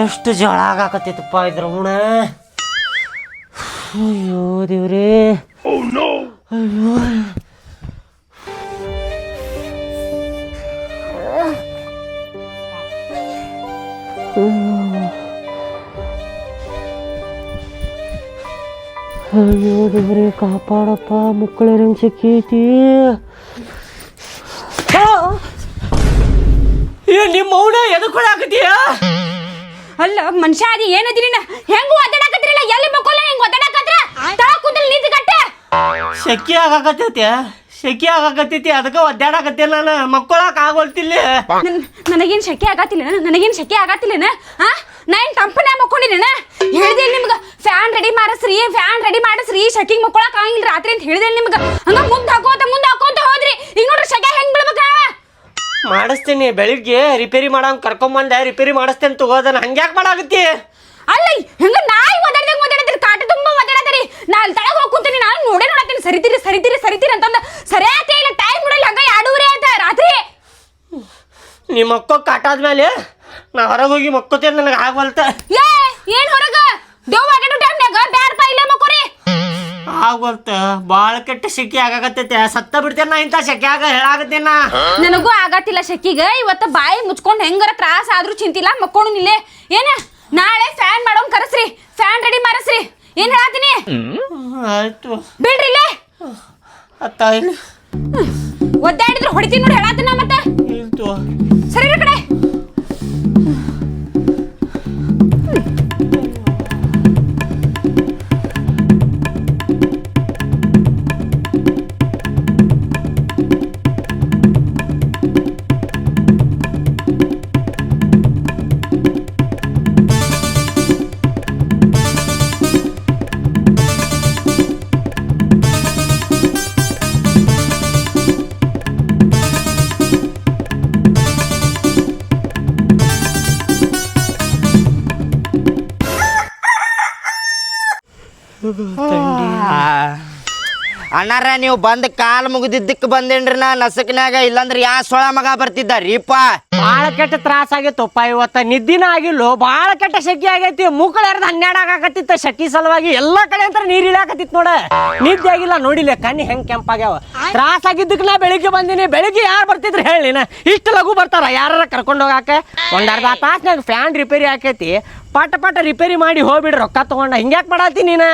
ಎಷ್ಟು ಜಳ ಆಗಾಕತ್ತೈತಪ್ಪ ಇದ್ರ ಉಣ. ಅಯ್ಯೋ ದೇವ್ರೇ, ಅಯ್ಯೋ ಅಯ್ಯೋ ದೇವ್ರೇ ಕಾಪಾಡಪ್ಪ, ಮುಕ್ಕಳ ರಂಗ್ ಸಿಕ್ಕೈತಿ. ನಿಮ್ಮ ಅವನ ಎದಕ್ ಕೊಡಾಕತ್ತೀಯ? ಅಲ್ಲ ಮನುಷ್ಯ ಅದಿ ಏನದಿರಿ ಹೆಂಗ ಒದ್ದಾಡಕತ್ರಿಲ್ಲ, ಎಲ್ಲಿ ಮಕ್ಕೋಲ್ಲ ಹೆಂಗ ಒದ್ದಾಡಕತ್ರ ತಳ ಕೂದಲ್ ನಿಂತು ಗಟ್ಟೆ ಶೆಕಿ ಆಗಾಕತ್ತೈತಿ ಅದಕ್ಕೆ ಒದ್ದಾಡಕತ್ತೆ. ನಾನು ಮಕ್ಕೊಳಕ್ ಆಗೋಲ್ತಿಲ್ಲ. ನನಗೇನ್ ಶೆಕೆ ಆಗತ್ತಿಲ್ಲ ಹಾ, ನಾ ಏನ್ ತಂಪನ ಮಕ್ಕೊಂಡಿನ ಹೇಳ್ದೆ ನಿಮ್ಗ ಫ್ಯಾನ್ ರೆಡಿ ಮಾಡಿಸ್ರಿ ಶೆಕಿಂಗ್ ಮಕ್ಕೊಳಕ್ ಆಗಿಲ್ಲ ರಾತ್ರಿ ಅಂತ ಹೇಳ್ದೆ ನಿಮ್ಗ. ಹಂಗ ಮುಂದ್ ಹಾಕೋತ ಹೋದ್ರಿ. ಈಗ ನೋಡ್ರಿ ಶೆಕೆ ಹೆಂಗ್ ಬೀಳ್ಬೇಕ. ಮಾಡಿಸ್ತೀನಿ, ಬೆಳಿಗ್ಗೆ ರಿಪೇರಿ ಮಾಡಂಗ್ ಕರ್ಕೊಂಬಂದೆ, ರಿಪೇರಿ ಮಾಡಿಸ್ತೇನೆ ತಗೋದನ. ಹಂಗ್ಯಾಕ್ ಮಾಡಾಕತ್ತಿ? ಅಲ್ಲ ಹೆಂಗ ನಾಯಿ ಒದ್ದಾಡ್ತೀರಿ, ಕಾಟ ತುಂಬಾ ಒದ್ದಾಡತ್ತೀರಿ. ನಾ ಅಲ್ಲಿ ತಳಗ ಹೋಗಿ ಕೂತೀನಿ, ನಾನು ನೋಡತ್ತೀನಿ ಸರಿತೀರಿ ಅಂತಂದ ಸರಿಯಾತಿ ಇಲ್ಲ. ಟೈಮ್ ನೋಡಲ್ಲ, ಹಂಗ 2:30 ಆಯ್ತ ರಾತ್ರಿ. ನಿಮ್ಮ ಮಕ್ಕೋ ಕಾಟಾದ್ಮೇಲೆ ನಾ ಹೊರಗೆ ಹೋಗಿ ಮಕ್ಕೋತೇನೆ, ನನಗೆ ಆಗವಲ್ತ. ಏನ್ ಹೊರಗ ದೇವ್ ಆಗೋ ಟೈಮ್ನಾಗ ಬ್ಯಾರಪ್ಪ ಇಲ್ಲೇ ಮಕ್ಕೋರಿ. ಆಗವಲ್ತ, ಬಾಳ ಕೆಟ್ಟ ಶೆಕಿ ಆಗಾಕತ್ತೈತೆ. ಸತ್ತ ಬಿಡ್ತೇನೆ ನಾ ಇಂಥ ಶೆಕ್ಯಾಗ, ಹೇಳಾಗತ್ತೇನ. ನನಗೂ ಆಗತ್ತಿಲ್ಲ ಶೆಕಿಗ. ಇವತ್ತ ಬಾಯಿ ಮುಚ್ಕೊಂಡು ಹೆಂಗಾರ ತ್ರಾಸ ಆದ್ರೂ ಚಿಂತಿಲ್ಲ, ಮಕ್ಕೊಂಡು ನಿಲ್ಲೇ. ಏನ ನಾಳೆ ಫ್ಯಾನ್ ಮಾಡೋನ್ ಕರೆಸ್ರಿ, ಫ್ಯಾನ್ ರೆಡಿ ಮಾಡಿಸ್ರಿ. ಏನ್ ಹೇಳತ್ತೀನಿ? ಆಯ್ತು ಬಿಡ್ರಿ ಇಲ್ಲೇ. ಅತ್ತ ಇಲ್ಲಿ ಒದ್ದಾಡಿದ್ರು ಹೊಡಿತೀನಿ ನೋಡಿ, ಹೇಳತ್ತೀನ ಮತ್ತೆ. ಸರಿ ಕಡೆ ಅಣ್ಣಾರ ನೀವು ಬಂದ್ ಕಾಲ್ ಮುಗಿದಿದ್ದಕ್ಕೆ ಬಂದೇನ್ರಿ ನಾ ನಸಕ್ನಾಗ. ಇಲ್ಲಾಂದ್ರೆ ಯಾ ಸೊಳ ಮಗ ಬರ್ತಿದ್ದಾರೀಪ. ಬಾಳ ಕೆಟ್ಟ ತ್ರಾಸ ಆಗೈತಪ್ಪ ಇವತ್ತ. ನಿದ್ದಿನ ಆಗಿಲ್ಲ, ಬಾಳ ಕೆಟ್ಟ ಶೆಕಿ ಆಗೈತಿ. ಮುಕ್ಕಳ 12 ಆಗಾಕತ್ತಿತ್ತ ಶೆಕಿ ಸಲುವಾಗಿ. ಎಲ್ಲಾ ಕಡೆ ಅಂತ ನೀರ್ ಇಳಿಯಾಕತ್ತಿತ್ ನೋಡ. ನಿದ್ದೆ ಆಗಿಲ್ಲ ನೋಡಿಲ್ಲ, ಕಣ್ಣಿ ಹೆಂಗ್ ಕೆಂಪಾಗ್ಯಾವ. ತ್ರಾಸ ಆಗಿದ್ದಕ್ಕೆ ನಾ ಬೆಳಿಗ್ಗೆ ಬಂದಿನಿ. ಬೆಳಿಗ್ಗೆ ಯಾರು ಬರ್ತಿದ್ರು ಹೇಳಿ, ಇಷ್ಟು ಲಘು ಬರ್ತಾರ ಯಾರ ಕರ್ಕೊಂಡು ಹೋಗಾಕ? ಒಂದ್ ಅರ್ಧ ತಾಸ್ನಾಗ ಫ್ಯಾನ್ ರಿಪೇರಿ ಆಕೈತಿ. ಪಟ ರಿಪೇರಿ ಮಾಡಿ ಹೋಗ್ಬಿಡ್ರಿ, ರೊಕ್ಕ ತಗೊಂಡ. ಹಿಂಗ್ಯಾಕ್ ಮಾಡಾತಿ ನೀನ?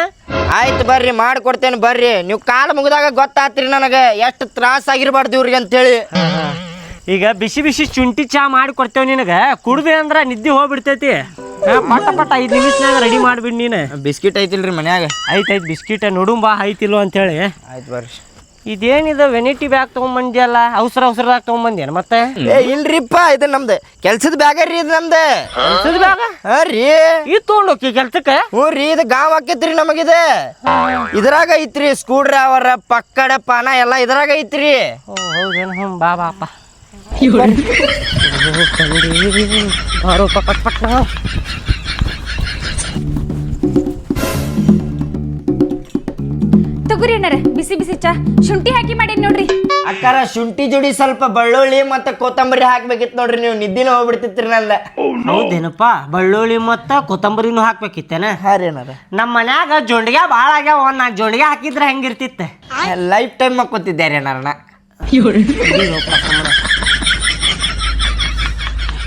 ಆಯ್ತು ಬರ್ರಿ, ಮಾಡ್ಕೊಡ್ತೇನೆ ಬರ್ರಿ. ನೀವು ಕಾಲ್ ಮುಗಿದಾಗ ಗೊತ್ತಾತ್ರಿ ನನಗೆ ಎಷ್ಟು ತ್ರಾಸ ಆಗಿರ್ಬಾರ್ದು ಇವ್ರಿಗೆ ಅಂತೇಳಿ. ಈಗ ಬಿಸಿ ಶುಂಠಿ ಚಾ ಮಾಡಿ ಕೊಡ್ತೇವ್ ನಿನಗ. ಕುಡ್ದೆ ಅಂದ್ರ ನಿದ್ದೆ ಹೋಗ್ಬಿಡ್ತೈತಿ. ಪಟ 5 ನಿಮಿಷನಾಗ ರೆಡಿ ಮಾಡ್ಬಿಡ್ ನೀನು. ಬಿಸ್ಕಿಟ್ ಐತಿಲ್ರಿ ಮನ್ಯಾಗ? ಐತ್ ಬಿಸ್ಕಿಟ್ ನೋಡುಂಬಾ ಐತಿಲ್ವ ಅಂತೇಳಿ. ಆಯ್ತು ಬರ್ರಿ. ಇದೇನಿದು ವೆನಿಟಿ ಬ್ಯಾಗ್ ತಗೊಂಬಂದಿಯಲ್ಲ, ಅವಸರದಾಗ ತಗೊಂಬಂದೇನ ಮತ್ತೆ? ಇಲ್ರಿಪ್ಪ, ಇದು ನಮ್ದು ಕೆಲ್ಸದ ಬ್ಯಾಗ ರೀ. ಇದು ನಮ್ದು ಕೆಲ್ಸದ ಬ್ಯಾಗ? ಹಾ ರೀ. ಇದು ತಗೊಂಡೋಕಿ ಕೆಲ್ಸಕ್ಕೆ? ಹ್ಞೂ ರೀ, ಇದು ಗಾಂವ್ ಆಕೈತ್ರಿ ನಮಗಿದೆ. ಇದ್ರಾಗ ಐತ್ರಿ ಸ್ಕ್ರೂ ಡ್ರೈವರ್, ಪಕ್ಕಡ ಪಾನ ಎಲ್ಲ ಇದ್ರಾಗ ಐತ್ರಿ. ಹೌದೇನು? ಬಾಪ ಪಟ್ ನಾವು ತಗುರಿ ಅಣ್ಣಾರ, ಬಿಸಿ ಚಾ ಶುಂಠಿ ಹಾಕಿ ಮಾಡೀನಿ ನೋಡ್ರಿ. ಅಕ್ಕಾರ ಶುಂಠಿ ಜೋಡಿ ಸ್ವಲ್ಪ ಬೆಳ್ಳುಳ್ಳಿ ಮತ್ತೆ ಕೊತ್ತಂಬರಿ ಹಾಕ್ಬೇಕಿತ್ತು ನೋಡ್ರಿ. ನೀವು ನಿದ್ದಿನ ಹೋಗ್ಬಿಡ್ತಿತ್ರಿ ನಂದ. ಹೌದೇನಪ್ಪ, ಬೆಳ್ಳುಳ್ಳಿ ಮತ್ತ ಕೊತ್ತಂಬರಿನೂ ಹಾಕ್ಬೇಕಿತ್ತೇನ? ಹಾ ರೀ ಅಣ್ಣಾರ. ನಮ್ಮ ಮನ್ಯಾಗ ಜೊಂಡಿಗೆ ಭಾಳ ಆಗ್ಯಾವ. 4 ಜೊಂಡಿಗೆ ಹಾಕಿದ್ರೆ ಹೆಂಗಿರ್ತಿತ್ತ? Life time ಮಕ್ಕೋತಿದ್ದಾರೆ ಅಣ್ಣಾರಣ.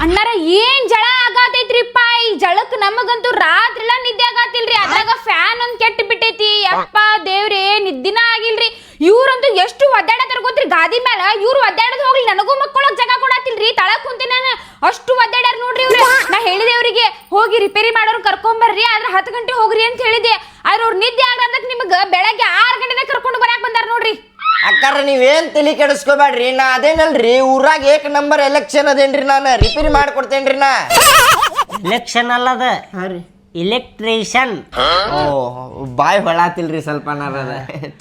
ಅಣ್ಣಾರ ಏನ್ ಜಳ ಆಗತೈತ್ರಿಪ್ಪ. ಈ ಜಳಕ್ ನಮಗಂತೂ ರಾತ್ರಿಲ್ಲ ನಿದ್ದೆ ಆಗತ್ತಿಲ್ರಿ. ಅದ್ರಾಗ ಫ್ಯಾನ್ ಒಂದ್ ಕೆಟ್ಟ ಬಿಟ್ಟೈತಿ. ಯಪ್ಪ ದೇವ್ರೇ, ನಿದ್ದಿನ ಆಗಿಲ್ರಿ. ಇವ್ರಂತೂ ಎಷ್ಟು ಒದ್ದಾಡತಾರ ಗೊತ್ತ್ರಿ ಗಾದಿ ಮ್ಯಾಲ. ಇವ್ರು ಒದ್ದಾಡೋದು ಹೋಗ್ಲಿ, ನನಗೂ ಮಕ್ಕಳಕ್ ಜಾಗ ಕೊಡತ್ತಿಲ್ರಿ. ತಳಕ್ ಕುಂತೀನಿ ನಾನು, ಅಷ್ಟು ಒದ್ದಾಡ್ಯಾರ ನೋಡ್ರಿ ಇವ್ರು. ನಾ ಹೇಳಿದೆ ಅವ್ರಿಗೆ, ಹೋಗಿ ರಿಪೇರಿ ಮಾಡೋರು ಕರ್ಕೊಂಬರ್ರಿ, ಆದ್ರೆ 10 ಗಂಟೆ ಹೋಗ್ರಿ ಅಂತ ಹೇಳಿದೆ. ಆದ್ರೆ ಅವ್ರು ನಿದ್ದೆ ಆಗ್ಲಾರ್ದಕ್ ನಿಮ್ಗ ಬೆಳಗ್ಗೆ 6 ಗಂಟೆನ ಕರ್ಕೊಂಡು ಬರಾಕ್ ಬಂದಾರ ನೋಡ್ರಿ. ಅಕ್ಕಾರ ನೀವೇನ್ ತಲೆ ಕೆಡಿಸ್ಕೋಬೇಡ್ರಿ. ನಾ ಅದೇನಲ್ರಿ, ಊರಾಗ 1 ನಂಬರ್ ಎಲೆಕ್ಷನ್ ಅದೇನ್ರಿ. ನಾನು ರಿಪೇರಿ ಮಾಡ್ಕೊಡ್ತೇನ್ರಿ. ನಾ ಎಲೆಕ್ಷನ್ ಅಲ್ಲದ, ಇಲೆಕ್ಟ್ರಿಷಿಯನ್. ಓ, ಬಾಯ್ ಹೊಳಾತಿಲ್ರಿ ಸ್ವಲ್ಪ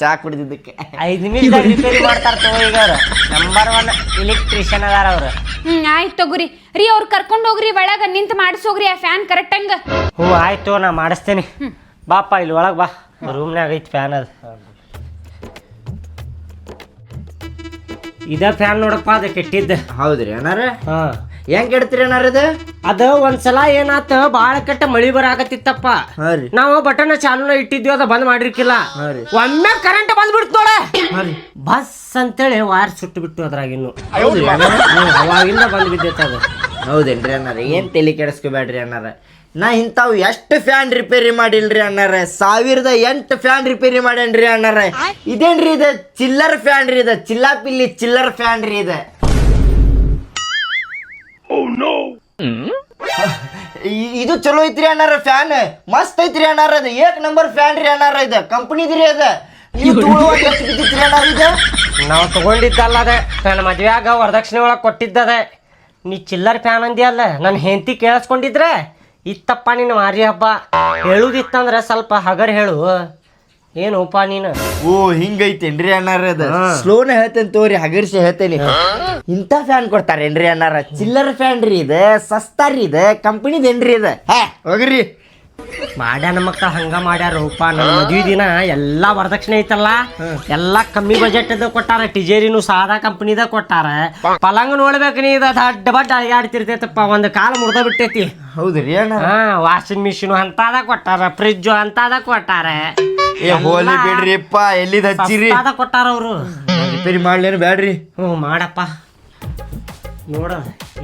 ಚಾ ಕುಡಿದಿದ್ದಕ್ಕೆ. 5 ನಿಮಿಷದಾಗ ರಿಪೇರಿ ಮಾಡ್ತಾರ ಈಗ. ನಂಬರ್ 1 ಇಲೆಕ್ಟ್ರಿಷಿಯನ್ ಅದಾರ ಅವ್ರು. ಆಯ್ತು ತಗೋರಿ ರೀ, ಅವ್ರು ಕರ್ಕೊಂಡು ಹೋಗ್ರಿ, ಒಳಗ ನಿಂತು ಮಾಡಿಸೋಗ್ರಿ ಆ ಫ್ಯಾನ್ ಕರೆಕ್ಟ್ ಹಂಗ. ಹ್ಞೂ ಆಯ್ತು, ನಾ ಮಾಡಿಸ್ತೇನೆ. ಬಾಪ ಇಲ್ಲಿ ಒಳಗೆ ಬಾ, ರೂಮ್ನಾಗ ಐತಿ ಫ್ಯಾನ್. ಅದು ಇದ ಫ್ಯಾನ್ ನೋಡಪ್ಪ ಅದ ಕೆಟ್ಟಿದ್ದ. ಹೌದ್ರಿ ಅಣ್ಣಾರ ಹಾ ಹೆಂಗ್ ಕೆಡ್ತೀರಿ ಅಣ್ಣಾರ ಇದು? ಅದ ಒಂದ್ಸಲ ಏನಾತ ಬಾಳ ಕೆಟ್ಟ ಮಳಿ ಬರಾಕತ್ತಿತ್ತಪ್ಪ. ಹಾ ರೀ ನಾವು ಬಟನ್ ಚಾಲೂನ ಇಟ್ಟಿದ್ವಿ, ಅದ ಬಂದ್ ಮಾಡಿರ್ಕಿಲ್ಲ. ಹಾ ರೀ ಒಮ್ಮೆ ಕರೆಂಟ್ ಬಂದ್ಬಿಡ್ತು ನೋಡ, ಹಾ ರೀ ಬಸ್ ಅಂತೇಳಿ ವಾರ್ ಸುಟ್ಟು ಬಿಟ್ಟು ಅದ್ರಾಗ ಇನ್ನು ಹೌದ್ರಿ ಅಣ್ಣಾರ ಅವಾಗಿಂದ ಬಂದ್ ಬಿದ್ದೈತೆ ಅದು. ಹೌದೇನ್ರಿ ಅಣ್ಣಾರ? ಏನ್ ತಲೆ ಕೆಡಿಸ್ಕೋಬೇಡ್ರಿ ಅಣ್ಣಾರ. ನಾ ಇಂಥವು ಎಷ್ಟು ಫ್ಯಾನ್ ರಿಪೇರಿ ಮಾಡಿಲ್ರಿ ಅಣ್ಣಾರ. 1008 ಫ್ಯಾನ್ ರಿಪೇರಿ ಮಾಡೇನ್ರಿ ಅಣ್ಣಾರ. ಇದೇನ್ರಿ ಇದು? ಚಿಲ್ಲರ್ ಫ್ಯಾನ್ ರೀ ಇದು, ಚಿಲ್ಲಾಪಿಲ್ಲಿ ಚಿಲ್ಲರ್ ಫ್ಯಾನ್ ರೀ ಇದು. ಇದು ಚಲೋ ಐತ್ರಿ ಅಣ್ಣಾರ, ಫ್ಯಾನ್ ಮಸ್ತ್ ಐತ್ರಿ ಅಣ್ಣಾರ. ಅದು 1 ನಂಬರ್ ಫ್ಯಾನ್ ರೀ ಅಣ್ಣಾರ. ಇದು ಕಂಪನಿದ್ರಿ ಅದ. ನೀವು ತಗೊಳ್ಳುವಾಗ ಎಷ್ಟು ಬಿದ್ದಿತ್ರಿ ಅಣ್ಣಾರ ಇದು? ನಾವು ತಗೊಂಡಿದ್ದಲ್ಲ ಅದ, ನನ್ನ ಮದ್ವೆಯಾಗ ವರದಕ್ಷಿಣೆ ಒಳಗೆ ಕೊಟ್ಟಿದ್ದದ. ನೀ ಚಿಲ್ಲರ್ ಫ್ಯಾನ್ ಅಂದಿಯಲ್ಲ, ನನ್ನ ಹೆಂಡತಿ ಕೇಳಿಸ್ಕೊಂಡಿದ್ರೆ ಇತ್ತಪ್ಪ ನೀನು ಮಾರಿ ಹಬ್ಬ. ಹೇಳುದಿತ್ತಂದ್ರೆ ಸ್ವಲ್ಪ ಹಗರ್ ಹೇಳು. ಏನೋಪ್ಪ ನೀನು? ಓ ಹಿಂಗೈತೇನ್ರಿ ಅಣ್ಣಾರ? ಅದು ಸ್ಲೋನ ಹೇಳ್ತೇನೆ ತೋರಿ, ಹಗರ್ಸಿ ಹೇಳ್ತೇನೆ. ಇಂಥ ಫ್ಯಾನ್ ಕೊಡ್ತಾರೇನ್ರಿ ಅಣ್ಣಾರ? ಚಿಲ್ಲರ್ ಫ್ಯಾನ್ ರೀ ಇದು, ಸಸ್ತಾ ರೀ ಇದು, ಕಂಪನಿದೇನ್ರಿ ಇದು? ಹೋಗ್ರಿ ಮಾಡ್ಯಾನ ಮಕ್ಕಳು ಹಂಗ ಮಾಡ್ಯಾರಪ್ಪ. ನನ್ನ ಮದ್ವಿ ದಿನ ಎಲ್ಲಾ ವರದಕ್ಷಿಣೆ ಐತಲ್ಲ, ಎಲ್ಲಾ ಕಮ್ಮಿ ಬಜೆಟ್ ಕೊಟ್ಟಾರ. ಟಿಜೇರಿನು ಸಾದಾ ಕಂಪನಿದ ಕೊಟ್ಟಾರ. ಪಲಂಗ್ ನೋಡ್ಬೇಕು ನೀ, ಇದು ದಡ್ಡ ಬಡ್ಡ ಅಳಗಾಡ್ತಿರ್ತೈತಪ್ಪ. ಒಂದು ಕಾಲ ಮುರ್ದ ಬಿಟ್ಟೈತಿ. ಹೌದ್ರಿ ಅಣ್ಣ? ಹಾ, ವಾಷಿಂಗ್ ಮಿಷಿನ್ ಅಂತದ ಕೊಟ್ಟಾರ, ಫ್ರಿಜ್ ಅಂತದ ಕೊಟ್ಟಾರ. ಹೋಲಿ ಬಿಡ್ರಿಪ್ಪ, ಎಲ್ಲಿದ ಹಚ್ಚಿರಿ? ಕೊಟ್ಟಾರ ಅವರು. ರಿಪೇರಿ ಮಾಡ್ಲೇನು ಬ್ಯಾಡ್ರಿ? ಮಾಡಪ್ಪ. ನೋಡ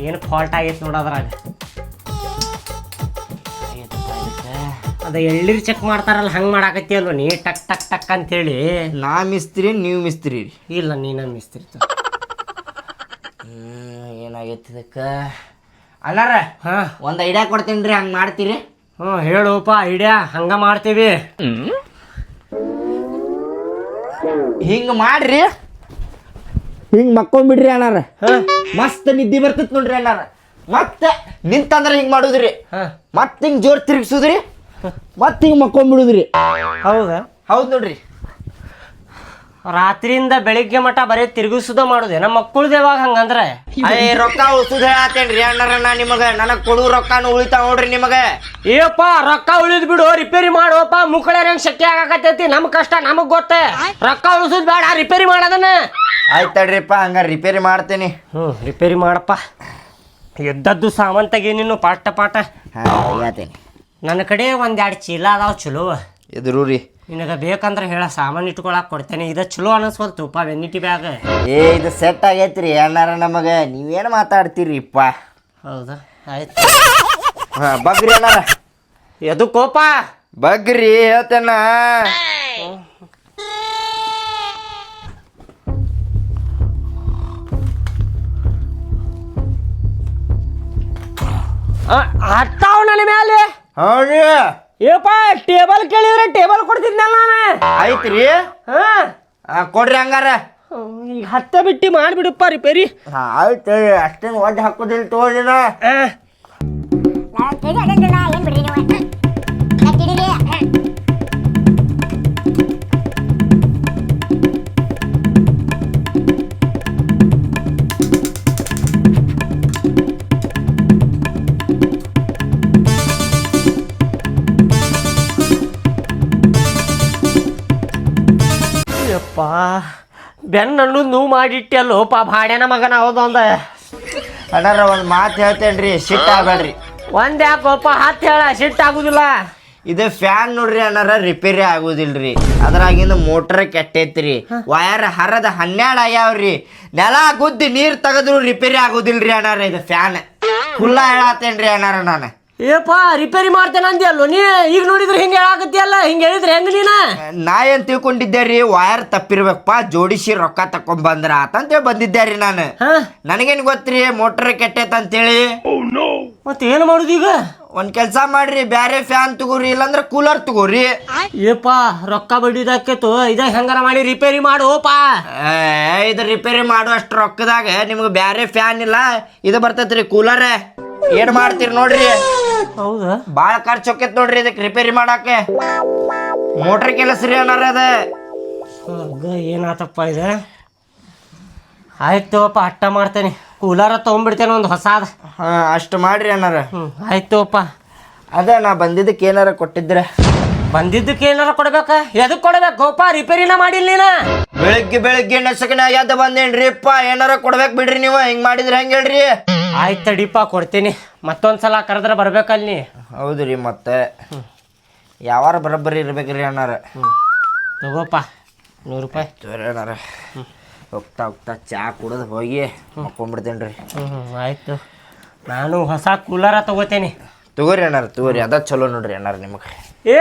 ಏನು ಫಾಲ್ಟ್ ಆಗೈತಿ ನೋಡೋದ್ರಾಗ. ಅದ ಎಳ್ಳಿರ್ ಚೆಕ್ ಮಾಡ್ತಾರಲ್ಲ, ಹಂಗೆ ಮಾಡಾಕತ್ತಿ ಅಲ್ವ ನೀ, ಟಕ್ ಟಕ್ ಟಕ್ ಅಂತೇಳಿ. ನಾ ಮಿಸ್ತ್ರಿ, ನೀವು ಮಿಸ್ತ್ರಿ? ಇಲ್ಲ, ನೀನ ಮಿಸ್ತ್ರಿ. ಏನಾಗೈತಿ ಇದಕ್ಕ ಅಣ್ಣಾರ? ಹಾ, ಒಂದು ಐಡಿಯಾ ಕೊಡ್ತೀನಿ ರೀ, ಹಂಗೆ ಮಾಡ್ತೀರಿ? ಹೇಳುವಪ್ಪ ಐಡಿಯಾ. ಹಂಗ ಮಾಡ್ತೀವಿ. ಹಿಂಗೆ ಮಾಡ್ರಿ, ಹಿಂಗೆ ಮಕ್ಕೊಂಡ್ಬಿಡ್ರಿ ಅಣ್ಣಾರ. ಮಸ್ತ್ ನಿದ್ದೆ ಬರ್ತೈತಿ ನೋಡ್ರಿ ಅಣ್ಣಾರ. ಮತ್ತೆ ನಿಂತಂದ್ರೆ ಹಿಂಗೆ ಮಾಡುದ್ರಿ, ಮತ್ತೆ ಹಿಂಗೆ ಜೋರ್ ತಿರುಗಿಸುದ್ರಿ, ಮತ್ತೆ ಹಿಂಗೆ ಮಕ್ಕೊಂಡ್ಬಿಡುದ್ರಿ. ಹೌದಾ? ಹೌದು ನೋಡ್ರಿ. ರಾತ್ರಿಯಿಂದ ಬೆಳಿಗ್ಗೆ ಮಠ ಬರೀ ತಿರುಗಿಸುದ ಮಾಡುದೆ ನಮ್ಮ ಮಕ್ಕಳದ. ಯಾವಾಗ ಹಂಗಂದ್ರೆ ರೊಕ್ಕ ಉಳಿಸುದ ಹೇಳತ್ತೇನ್ರಿ ಅಣ್ಣಾರ ನಾ ನಿಮಗೆ. ನನಗೆ ಕೊಡು ರೊಕ್ಕನು ಉಳಿತಾವ ನೋಡ್ರಿ ನಿಮಗೆ. ಏಪ್ಪ ರೊಕ್ಕ ಉಳಿದ್ ಬಿಡು, ರಿಪೇರಿ ಮಾಡುವಪ್ಪ. ಮುಕ್ಕಳೇರ್ ಹೆಂಗ್ ಶಕ್ತಿ ಆಗಾಕತ್ತೈತಿ, ನಮ್ ಕಷ್ಟ ನಮಗ್ ಗೊತ್ತ. ರೊಕ್ಕ ಉಳಿಸುದ್ ಬೇಡ, ರಿಪೇರಿ ಮಾಡೋದನ್ನ. ಆಯ್ತು ತಡ್ರಿಪ್ಪ, ಹಂಗ ರಿಪೇರಿ ಮಾಡ್ತೇನೆ. ರಿಪೇರಿ ಮಾಡಪ್ಪ. ಎದ್ದದ್ದು ಸಾಮಾನ್ ನೀನು ಪಾಟ ಪಾಟ. ಹೇಳ್ತೇನೆ. ನನ್ನ ಕಡೆ 1-2 ಚೀಲ ಅದಾವ ಚಲೋ. ಎದುರು ರೀ, ನಿನಗೆ ಬೇಕಂದ್ರೆ ಹೇಳ, ಸಾಮಾನು ಇಟ್ಕೊಳಕ್ ಕೊಡ್ತೇನೆ. ಇದು ಚಲೋ ಅನಿಸ್ವಲ್ತುಪ್ಪ, ವೆನ್ನಿಟಿ ಬ್ಯಾಗ್. ಇದು ಸೆಟ್ ಆಗೈತ್ರಿ ಅಣ್ಣಾರ ನಮಗೆ. ನೀವೇನು ಮಾತಾಡ್ತೀರಿಪ್ಪ? ಹೌದಾ? ಆಯ್ತು. ಬಗ್ರಿ ಅಣ್ಣಾರ. ಎದು ಕೋಪ ಬಗ್ರಿ ಹೇಳ್ತೇನ. ಹತ್ತಾವ ನನ್ನ ಮೇಲೆ. ಹೌದ್ರಿ. ಏಪ್ಪ ಟೇಬಲ್ ಕೇಳಿದ್ರೆ ಟೇಬಲ್ ಕೊಡ್ತಿದ್ನಲ್ಲ ನಾನು. ಆಯ್ತ್ರಿ, ಕೊಡ್ರಿ ಹಂಗಾರ. ಈಗ ಹತ್ತೆ ಬಿಟ್ಟು ಮಾಡಿಬಿಡಪ್ಪ ರಿಪೇರಿ. ಆಯ್ತು, ಅಷ್ಟೇನು ಒಡ್ಡು ಹಾಕೋದಿಲ್ಲ ತೋರಿನ. ಯಪ್ಪ ಬೆನ್ನನ್ನು ನೋವು ಮಾಡಿಟ್ಟೆ ಅಲ್ಲೋಪ, ಭಾಡ್ಯಾನ ಮಗನ ಹೌದೊಂದ. ಅಣ್ಣಾರ ಒಂದು ಮಾತು ಹೇಳ್ತೇನ್ರಿ, ಸಿಟ್ಟು ಆಗ್ಬೇಡ್ರಿ. ಒಂದ್ ಯಾಕೋಪ ಹತ್ತು ಹೇಳ, ಸಿಟ್ಟು ಆಗುದಿಲ್ಲ. ಇದು ಫ್ಯಾನ್ ನೋಡ್ರಿ ಅಣ್ಣಾರ, ರಿಪೇರಿ ಆಗುದಿಲ್ರಿ. ಅದ್ರಾಗಿಂದ ಮೋಟರ್ ಕೆಟ್ಟೈತ್ರಿ, ವಯರ್ ಹರದ 12 ಆಗ್ಯಾವ್ರಿ. ನೆಲ ಗುದ್ದಿ ನೀರ್ ತೆಗೆದ್ರು ರಿಪೇರಿ ಆಗುದಿಲ್ರಿ ಅಣ್ಣಾರ. ಇದು ಫ್ಯಾನ್ ಫುಲ್ಲ ಹೇಳತ್ತೇನ್ರಿ ಅಣ್ಣಾರ ನಾನು. ಏಪ್ಪ ರಿಪೇರಿ ಮಾಡ್ತೇನೆ ಅಂದಿ ಅಲ್ಲೋ ನೀ. ಈಗ ನೋಡಿದ್ರೆ ಹಿಂಗೆ ಹೇಳಾಕತ್ತಿಯಲ್ಲ, ಹಿಂಗೆ ಹೇಳಿದ್ರೆ ಹೆಂಗ ನೀನ? ನಾ ಏನ್ ತಿಳ್ಕೊಂಡಿದ್ದೆ ರೀ, ವಯರ್ ತಪ್ಪಿರ್ಬೇಕಪ್ಪ, ಜೋಡಿಸಿ ರೊಕ್ಕ ತಕೊಂಡ್ ಬಂದ್ರ ಆತಂತೇಳಿ ಬಂದಿದ್ದೆ ರೀ ನಾನು. ನನಗೇನ್ ಗೊತ್ತ್ರಿ ಮೋಟರ್ ಕೆಟ್ಟೈತ್ ಅಂತೇಳಿ. ಮತ್ತೆ ಏನು ಮಾಡುದು ಈಗ? ಒಂದ್ ಕೆಲ್ಸ ಮಾಡ್ರಿ, ಬ್ಯಾರೆ ಫ್ಯಾನ್ ತಗೋರಿ, ಇಲ್ಲಾಂದ್ರ ಕೂಲರ್ ತಗೋರಿ. ಏಪ್ಪ ರೊಕ್ಕ ಬಡ್ಡಿದಾಕೇತು, ಇದ ಹೆಂಗಾರ ಮಾಡಿ ರಿಪೇರಿ ಮಾಡೋಪ. ಇದು ರಿಪೇರಿ ಮಾಡುವಷ್ಟು ರೊಕ್ಕದಾಗ ನಿಮ್ಗೆ ಬ್ಯಾರೆ ಫ್ಯಾನ್ ಇಲ್ಲ, ಇದು ಬರ್ತೈತ್ರಿ ಕೂಲರ್. ಏನ್ ಮಾಡ್ತೀರಿ ನೋಡ್ರಿ. ಹೌದಾ? ಬಾಳ ಖರ್ಚು ಹೋಕೈತ್ ನೋಡ್ರಿ ಇದಕ್ಕೆ ರಿಪೇರಿ ಮಾಡಾಕೆ. ಮೋಟರ್ ಕೆಲಸ ರೀ ಅಣ್ಣಾರ ಅದ. ಏನಾತಪ್ಪ ಇದೆ? ಆಯ್ತುಪ್ಪ, ಅಟ್ಟ ಮಾಡ್ತೇನೆ. ಕೂಲರ ತೊಗೊಂಡ್ಬಿಡ್ತೇನೆ ಒಂದು ಹೊಸಾದ. ಅಷ್ಟು ಮಾಡ್ರಿ ಅಣ್ಣಾರ. ಆಯ್ತುಪ್ಪ. ಅದ ನಾ ಬಂದಿದ್ದಕ್ಕೆ ಏನಾರ ಕೊಟ್ಟಿದ್ರೆ ಬಂದಿದ್ದಕ್ಕೆ ಏನಾರ ಕೊಡ್ಬೇಕ? ಎದಕ್ ಕೊಡ್ಬೇಕು ಗೋಪ? ರಿಪೇರಿನ ಮಾಡಿಲ್ಲ ನೀನ? ಬೆಳಗ್ಗೆ ನೆಸಕನ ಎದ್ದು ಬಂದೇನ್ರಿಪ್ಪ, ಏನಾರ ಕೊಡ್ಬೇಕು ಬಿಡ್ರಿ ನೀವು. ಹಿಂಗ್ ಮಾಡಿದ್ರೆ ಹೆಂಗ್ ಹೇಳ್ರಿ? ಆಯ್ತು ತಡಿಪ, ಕೊಡ್ತೀನಿ. ಮತ್ತೊಂದ್ಸಲ ಕರೆದ್ರೆ ಬರ್ಬೇಕಲ್ ನೀ. ಹೌದ್ರಿ, ಮತ್ತೆ ಯಾವಾರ ಬರೋಬ್ಬರಿ ಇರ್ಬೇಕ್ರಿ ಅಣ್ಣಾರ. ತಗೋಪ 100 ರೂಪಾಯಿ. ತೋರಿ ಅಣ್ಣಾರ. ಹೋಗ್ತಾ ಚಾ ಕುಡಿದು ಹೋಗಿ ಮಕ್ಕೊಂಡ್ಬಿಡ್ತೇನ್ರಿ. ಆಯ್ತು. ನಾನು ಹೊಸ ಕೂಲರ ತಗೋತೇನೆ. ತಗೋರಿ ಅಣ್ಣಾರ, ತಗೋರಿ. ಅದ ಚಲೋ ನೋಡ್ರಿ ಅಣ್ಣಾರ ನಿಮಗೆ. ಏ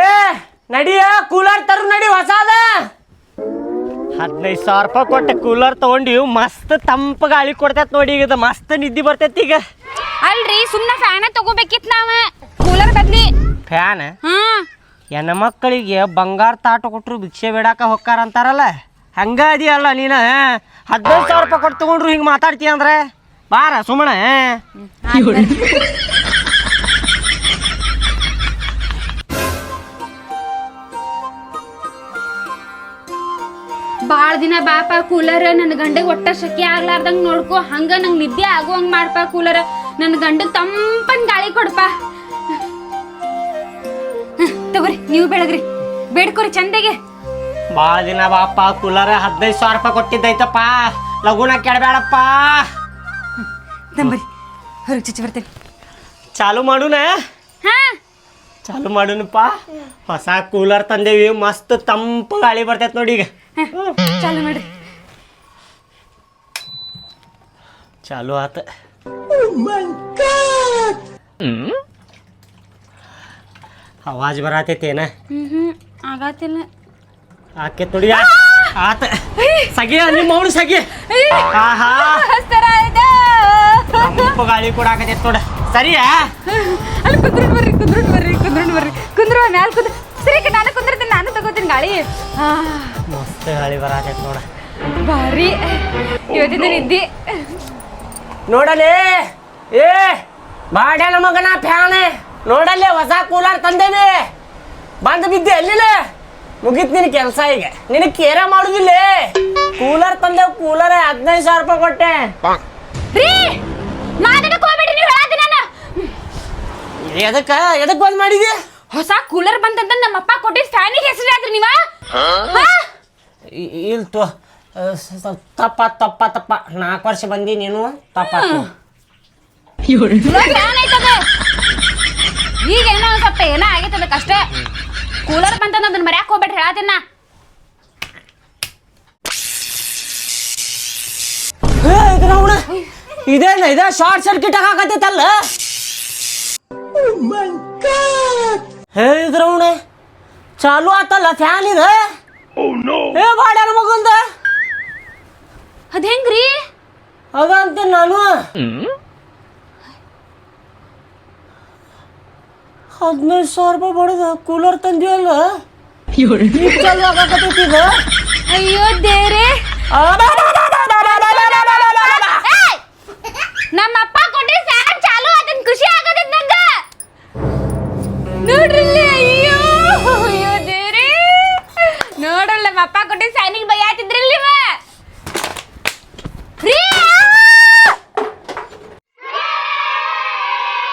ನಡಿಯ, ಕೂಲರ್ ತರು ನಡಿ ಹೊಸಾದ. 15,000 ರೂಪಾಯಿ ಕೊಟ್ಟೆ ಕೂಲರ್ ತಗೊಂಡಿ, ಮಸ್ತ್ ತಂಪ ಗಾಳಿ ಕೊಡ್ತೈತ್ ನೋಡಿ. ಈಗ ಮಸ್ತ್ ನಿದ್ದೆ ಬರ್ತೈತಿ ಈಗ. ಅಲ್ರಿ ಸುಮ್ಮನೆ ಫ್ಯಾನ ತಗೋಬೇಕಿತ್ತು ನಾವ, ಕೂಲರ್ ಬದ್ಲಿ. ಫ್ಯಾನ್? ಹ್ಮ್. ಹೆಣ್ಣು ಮಕ್ಕಳಿಗೆ ಬಂಗಾರ ತಾಟ ಕೊಟ್ಟರು ಭಿಕ್ಷೆ ಬೇಡಾಕ ಹೊಕ್ಕಾರ ಅಂತಾರಲ್ಲ, ಹಂಗ ಅದಿಯಲ್ಲ ನೀನು. 15,000 ರೂಪಾಯಿ ಕೊಟ್ಟು ತಗೊಂಡ್ರು ಹಿಂಗೆ ಮಾತಾಡ್ತೀಯ ಅಂದ್ರೆ ಬಾರ ಸುಮ್ಮನೆ. ಬಾಳ ದಿನ ಬಾಪ ಕೂಲರ್. ನನ್ನ ಗಂಡಗ್ ಒಟ್ಟ ಶೆಕೆ ಆಗ್ಲಾರ್ದಂಗ್ ನೋಡ್ಕೊ. ಹಂಗ ನಂಗೆ ನಿದ್ದೆ ಆಗುವಂಗ್ ಮಾಡ್ಪ ಕೂಲರ್. ನನ್ನ ಗಂಡಗ್ ತಂಪನ್ ಗಾಳಿ ಕೊಡಪ. ತಗೋರಿ, ನೀವು ಬೆಳಗ್ರಿ, ಬೇಡ್ಕೋರಿ ಚಂದಗೆ. ಭಾಳ ದಿನ ಬಾಪ ಕೂಲರ್. 15,000 ರೂಪಾಯಿ ಕೊಟ್ಟಿದ್ದೈತಪ್ಪ, ಲಗುನ ಕೆಡಬೇಡಪ್ಪ. ತಂಬರಿ, ಹೊರಗೆ ಚುಚ್ಚಿ ಬರ್ತೇನೆ. ಚಾಲು ಮಾಡುನ? ಹಾ, ಚಾಲು ಮಾಡುನಪ್ಪ. ಹೊಸ ಕೂಲರ್ ತಂದೇವಿ, ಮಸ್ತ್ ತಂಪು ಗಾಳಿ ಬರ್ತೈತೆ ನೋಡಿ ಈಗ. ಚಾಲು ಮಾಡ್ರಿ. ಚಾಲು ಆತ. ಆವಾಜ್ ಬರತೈತೇನ? ಆಗತ್ತಿಲ್ಲ. ಆಕೆ ನೋಡಿ ಆತ. ಸಗಿ ನಿಮ್ಮ ಅವನು ಸಗಿ. ಆಹಾ, ತಂಪು ಗಾಳಿ ಕೂಡ ಆಗತೈತೆ ನೋಡ. ಸರಿಯಾ? ಅಲ್ಲಿ ಕುಂದ್ರೋಣ ಬರ್ರಿ. ಕುಂದ್ರು ಮ್ಯಾಲ ಕುಂದ್ರ. ಸರಿ, ನಾನು ಕುಂದಿರ್ತೀನಿ, ನಾನು ತಗೋತೀನಿ ಗಾಳಿ. ಮಸ್ತ್ ಗಾಳಿ ಬರತೈತೆ ನೋಡ. ಬಾರಿ ಇವತ್ತಿನ ನಿದ್ದಿ ನೋಡಲೇ. ಏ ಬಾಡ್ಯಾನ ಮಗನ ಫ್ಯಾನ್ ನೋಡಲ್ಲೇ, ಹೊಸ ಕೂಲರ್ ತಂದೇವಿ. ಬಂದು ಬಿದ್ದೆ ಎಲ್ಲಿಲ್ಲ? ಮುಗಿತ್ ನಿನ್ ಕೆಲಸ ಈಗ. ನಿನಗೆ ಕೇರ ಮಾಡುದಿಲ್ಲ. ಕೂಲರ್ ತಂದೇವ್, ಕೂಲರ್ 15,000 ರೂಪಾಯಿ ಕೊಟ್ಟೆ. ರೀ, ಮಾತಾಡಕ್ ಹೋಗ್ಬೇಡಿ, ನೀವು ಹೇಳತ್ತೀನಿ ನಾನು. ಎದಕ್ ಬಂದ್ ಮಾಡಿದಿ? ಹೊಸ ಕೂಲರ್ ಬಂತಂತ ನಮ್ಮಪ್ಪ ಕೊಟ್ಟಿದ್ ಫ್ಯಾನಿಗೆ ಹೆಸರು ಆದ್ರಿ ನೀವ? ಇಲ್ ತೋ, ತಪ್ಪ 4 ವರ್ಷ ಬಂದಿ ನೀನು. ತಪ್ಪ ಫ್ಯಾನ್ ಐತದ. ಈಗ ಏನೋ ಒಂದ್ ಸ್ವಲ್ಪ ಏನೋ ಆಗೈತದಕ್ಕೆ ಅಷ್ಟೇ. ಕೂಲರ್ ಬಂತಂದ ಅದನ್ನ ಮರ್ಯಾಕ್ ಹೋಗ್ಬೇಡ್ರಿ, ಹೇಳತ್ತೀನಿ ನಾ. ಇದೇ ಶಾರ್ಟ್ ಸರ್ಕ್ಯೂಟ್ ಆಗತ್ತೈತಲ್ಲ. ಹೇ ಇದ್ರವಣ ಚಾಲು ಆತಲ್ಲ ಫ್ಯಾನ್ ಇದು. ಏ ಬಾಡ್ಯಾನ ಮಗಂದ ಅದ್ ಹೆಂಗ್ರಿ? ಅದಂತೀನಿ ನಾನು. 15,000 ರೂಪಾಯಿ ಬಡದ ಕೂಲರ್ ತಂದಿವಲ್ಲ, ಚಾಲು ಆಗತ್ತೈತಿ ಈಗ. ಅಯ್ಯೋ ದೇವ್ರೇ, ನಮ್ಮ ಅಪ್ಪ ಕೊಟ್ಟಿದ್ ಫ್ಯಾನ್ ಚಾಲು ಅದನ್ ಖುಷಿ ಆಗತೈತ್ ನಂಗ. ನೋಡ್ರಿ, ಅಯ್ಯೋ ದೇವ್ರೇ, ನೋಡ್ರಲ್ಲ ನಮ್ಮ ಅಪ್ಪ ಕೊಟ್ಟಿದ್